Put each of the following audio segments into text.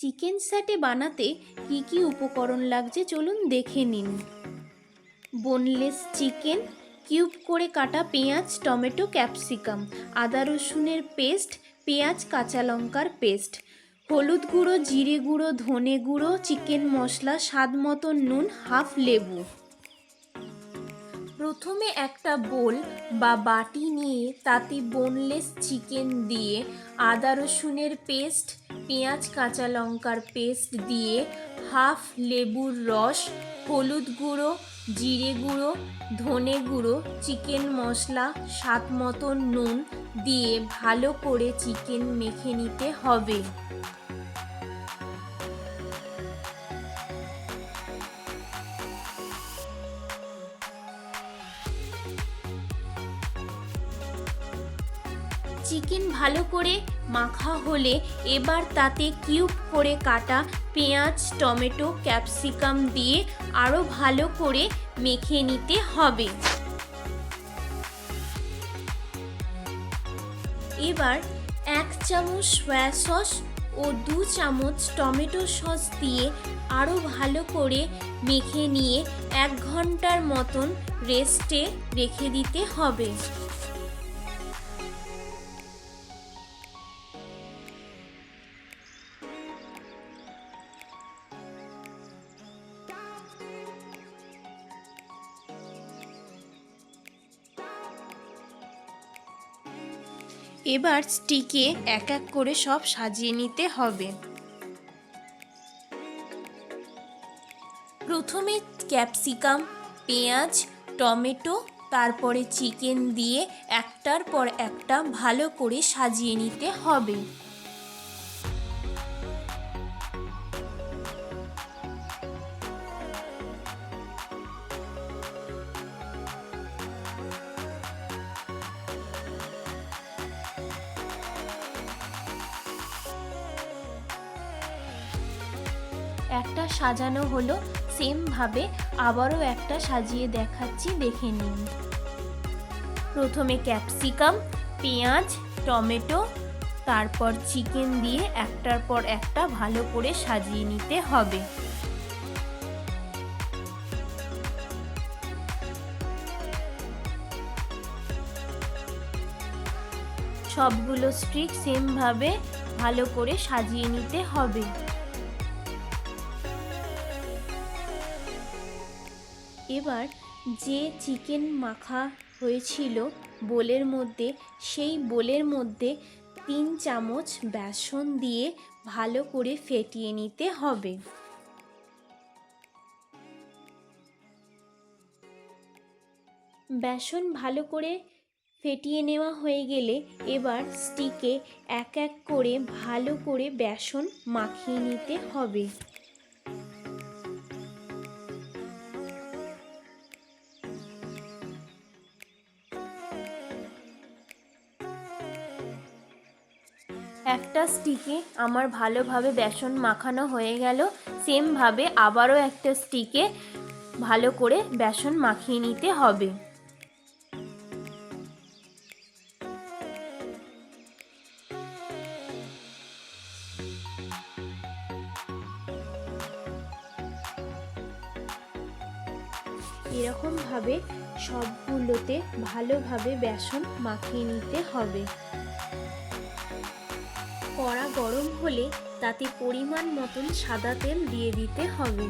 Chicken স্যাটে বানাতে কি কি উপকরণ লাগছে চলুন দেখে নিন। বোনলেস চিকেন, কিউব করে কাটা পেঁয়াজ, টমেটো, ক্যাপসিকাম, আদা রসুনের পেস্ট, পেঁয়াজ কাঁচা লঙ্কার পেস্ট, হলুদ গুঁড়ো, জিরে গুঁড়ো, ধনে গুঁড়ো, চিকেন মশলা, স্বাদ মতো নুন, হাফ লেবু। প্রথমে একটা বোল বা বাটি নিয়ে তাতে বোনলেস চিকেন দিয়ে আদা রসুনের পেস্ট, পেঁয়াজ কাঁচা লঙ্কার পেস্ট দিয়ে হাফ লেবুর রস, হলুদ গুঁড়ো, জিরে গুঁড়ো, ধনে গুঁড়ো, চিকেন মশলা, স্বাদ মতো নুন দিয়ে ভালো করে চিকেন মেখে নিতে হবে। চিকেন ভালো করে মাখা হলে এবার তাতে কিউব করে কাটা পেঁয়াজ, টমেটো, ক্যাপসিকাম দিয়ে আরও ভালো করে মেখে নিতে হবে। এবার 1 চামচ সয়া সস ও 2 চামচ টমেটো সস দিয়ে আরও ভালো করে মেখে নিয়ে 1 ঘন্টার মতন রেস্টে রেখে দিতে হবে। এবার স্টিকে এক এক করে সব সাজিয়ে নিতে হবে। প্রথমে ক্যাপসিকাম, পেঁয়াজ, টমেটো, তারপরে চিকেন দিয়ে একটার পর একটা ভালো করে সাজিয়ে নিতে হবে। একটা সাজানো হলো, সেমভাবে আবারও একটা সাজিয়ে দেখাচ্ছি, দেখে নিন। প্রথমে ক্যাপসিকাম, পেঁয়াজ, টমেটো, তারপর চিকেন দিয়ে একটার পর একটা ভালো করে সাজিয়ে নিতে হবে। সবগুলো স্টিক সেমভাবে ভালো করে সাজিয়ে নিতে হবে। এবার যে চিকেন মাখা হয়েছিল বোলের মধ্যে, সেই বোলের মধ্যে 3 চামচ বেসন দিয়ে ভালো করে ফেটিয়ে নিতে হবে। বেসন ভালো করে ফেটিয়ে নেওয়া হয়ে গেলে এবার স্টিকে এক এক করে ভালো করে বেসন মাখিয়ে নিতে হবে। একটা স্টিকে আমার ভালোভাবে বেসন মাখানো হয়ে গেল, সেমভাবে আবারও একটা স্টিকে ভালো করে বেসন মাখিয়ে নিতে হবে। এরকমভাবে সবগুলোতে ভালোভাবে বেসন মাখিয়ে নিতে হবে। কড়া গরম হলে তাতে পরিমাণ মতন সাদা তেল দিয়ে দিতে হবে।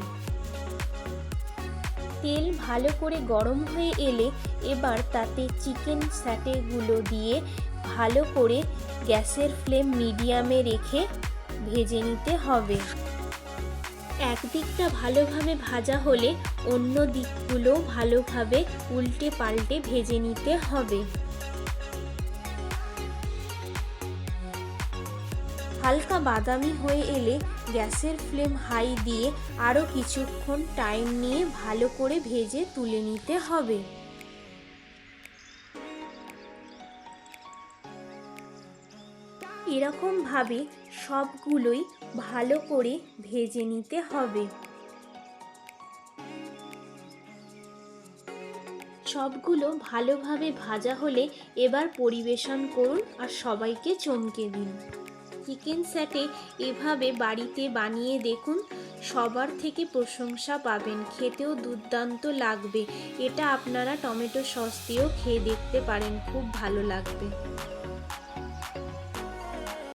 তেল ভালো করে গরম হয়ে এলে এবার তাতে চিকেন স্যাটেগুলো দিয়ে ভালো করে গ্যাসের ফ্লেম মিডিয়ামে রেখে ভেজে নিতে হবে। একদিকটা ভালোভাবে ভাজা হলে অন্য দিকগুলো ভালোভাবে উল্টে পাল্টে ভেজে নিতে হবে। হালকা বাদামি হয়ে এলে গ্যাসের ফ্লেম হাই দিয়ে আরও কিছুক্ষণ টাইম নিয়ে ভালো করে ভেজে তুলে নিতে হবে। এরকমভাবে সবগুলোই ভালো করে ভেজে নিতে হবে। সবগুলো ভালোভাবে ভাজা হলে এবার পরিবেশন করুন আর সবাইকে চমকে দিন। চিকেন স্যাটে এভাবে বাড়িতে বানিয়ে দেখুন, সবার থেকে প্রশংসা পাবেন, খেতেও দুর্দান্ত লাগবে। এটা আপনারা টমেটো সস দিয়েও খেয়ে দেখতে পারেন, খুব ভালো লাগবে।